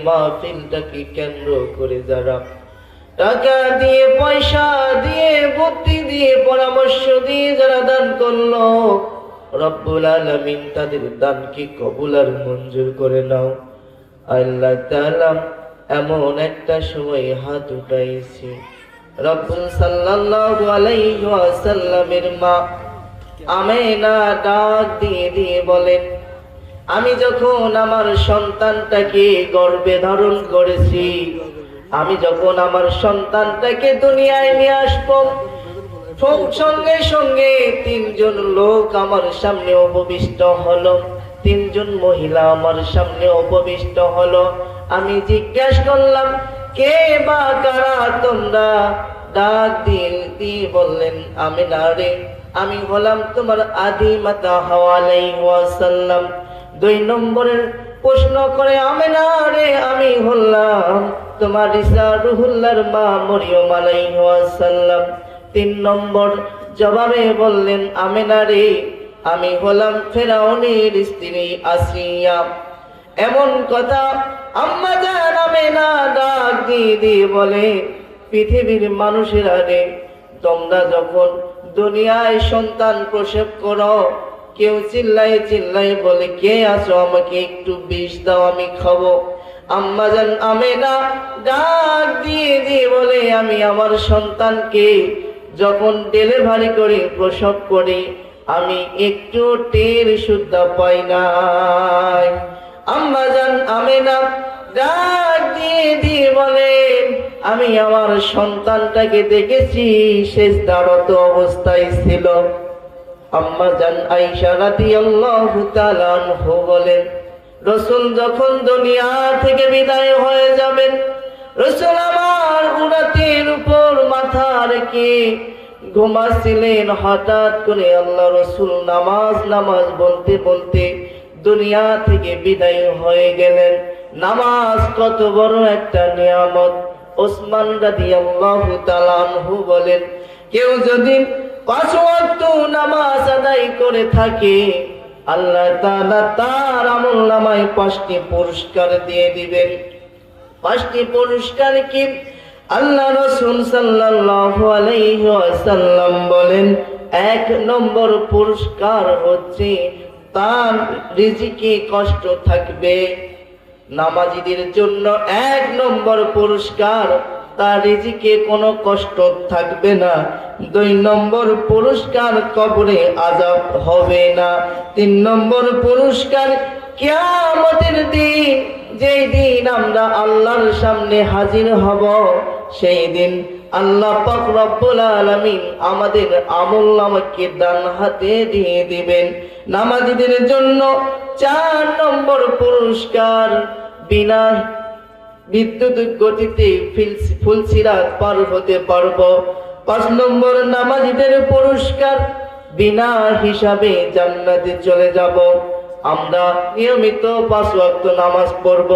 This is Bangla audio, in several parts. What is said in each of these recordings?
মাহফিলটাকে কেন্দ্র করে যারা টাকা দিয়ে, পয়সা দিয়ে, বুদ্ধি দিয়ে, পরামর্শ দিয়ে যারা দান করলো, রব্বুল আলামিন তাদের দানকে কবুল আর মঞ্জুর করে নাও। আল্লাহ তাআলা এমন একটা সময় হাত উঠাইছে, রাসূল সাল্লাল্লাহু আলাইহি ওয়াসাল্লামের মা আমেনা ডাক দিয়ে দিয়ে বলেন, আমি যখন আমার সন্তানটাকে গর্ভে ধারণ করেছি, আমি যখন আমার সন্তানটাকে দুনিয়ায় নিয়ে আসবো, সঙ্গে সঙ্গে তিনজন লোক আমার সামনে উপবিষ্ট হলো, তিনজন মহিলা আমার সামনে উপবিষ্ট হলো। আমি জিজ্ঞাসা করলাম, কে বা কারা তোমরা? ডাক দিয়ে বললেন, আমিনা রে, আমি হলাম তোমার আদি মাতা হাওয়া আলাইহি ওয়াসাল্লাম। দুই নম্বরের প্রশ্ন করে, আমিনা রে, আমি হলাম তোমার ঈসা রুহুল্লাহর মা মরিয়ম আলাইহি ওয়াসাল্লাম। তিন নম্বর জবাবে বললেন, আমিনা রে, আমি হলাম ফেরাউনের স্ত্রী আসিয়া। এমন কথা আম্মা জান আমেনা ডাক দিয়ে বলে, পৃথিবীর মানুষেরা রে, তোমরা যখন দুনিয়ায় সন্তান প্রসব করো, কেউ চিল্লাই চিল্লাই বলে, কে আছো, আমাকে একটু বিষ দাও, আমি খাবো। আম্মা জান আমেনা ডাক দিয়ে বলে, আমি আমার সন্তানকে যখন ডেলিভারি করি, প্রসব করি, আমি একটু টের শুদ্ধ পাই নাই। আম্মা জান আমেনা ডাক দিয়ে বলেন, আমি আমার সন্তানটাকে দেখেছি সেজদারত অবস্থায় ছিল। আম্মা জান আয়েশা রাদিয়াল্লাহু তাআলা আনহা বলেন, রাসূল যখন দুনিয়া থেকে বিদায় হয়ে যাবেন, রাসূল আমার উরাতের উপর মাথা রেখে ঘুমাচ্ছিলেন। হঠাৎ করে আল্লাহ রাসূল নামাজ বলতে বলতে দুনিয়া থেকে বিদায় হয়ে গেলেন। নামাজ কত বড় একটা নিয়ামত। ওসমান রাদিয়াল্লাহু তাআলা আনহু বলেন, কেউ যদি 5 ওয়াক্ত নামাজ আদায় করে থাকে, আল্লাহ তাআলা তার আমলনামায় 5টি পুরস্কার দিয়ে দিবেন। 5টি পুরস্কার কি? আল্লাহ রাসূল সাল্লাল্লাহু আলাইহি ওয়াসাল্লাম বলেন, 1 নম্বর পুরস্কার হচ্ছে তার রিজিকে কষ্ট থাকবে। নামাজীদের জন্য 1 নম্বর পুরস্কার, তার রিজিকে কোনো কষ্ট থাকবে না। 2 নম্বর পুরস্কার, কবরে আযাব হবে না। 3 নম্বর পুরস্কার, কিয়ামতের দিন, যেই দিন আমরা আল্লাহর সামনে হাজির হব, সেই দিন আল্লাহ পাক রব্বুল আলামিন আমাদের আমলনামাকে ডান হাতে দিয়ে দিবেন। নামাজীদের জন্য 4 নম্বর পুরস্কার, বিনা বিদ্যুৎ গতিতে ফুলসিরাত পার হতে পারবো। 5 নম্বর নামাজীদের পুরস্কার, বিনা হিসাবে জান্নাতে চলে যাব। আমরা নিয়মিত 5 ওয়াক্ত নামাজ পড়ব।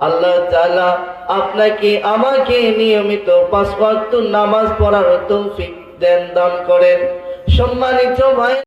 আল্লাহ তাআলা আপনাকে আমাকে নিয়মিত 5 ওয়াক্ত নামাজ পড়ার তৌফিক দান করেন। সম্মানিত ভাই।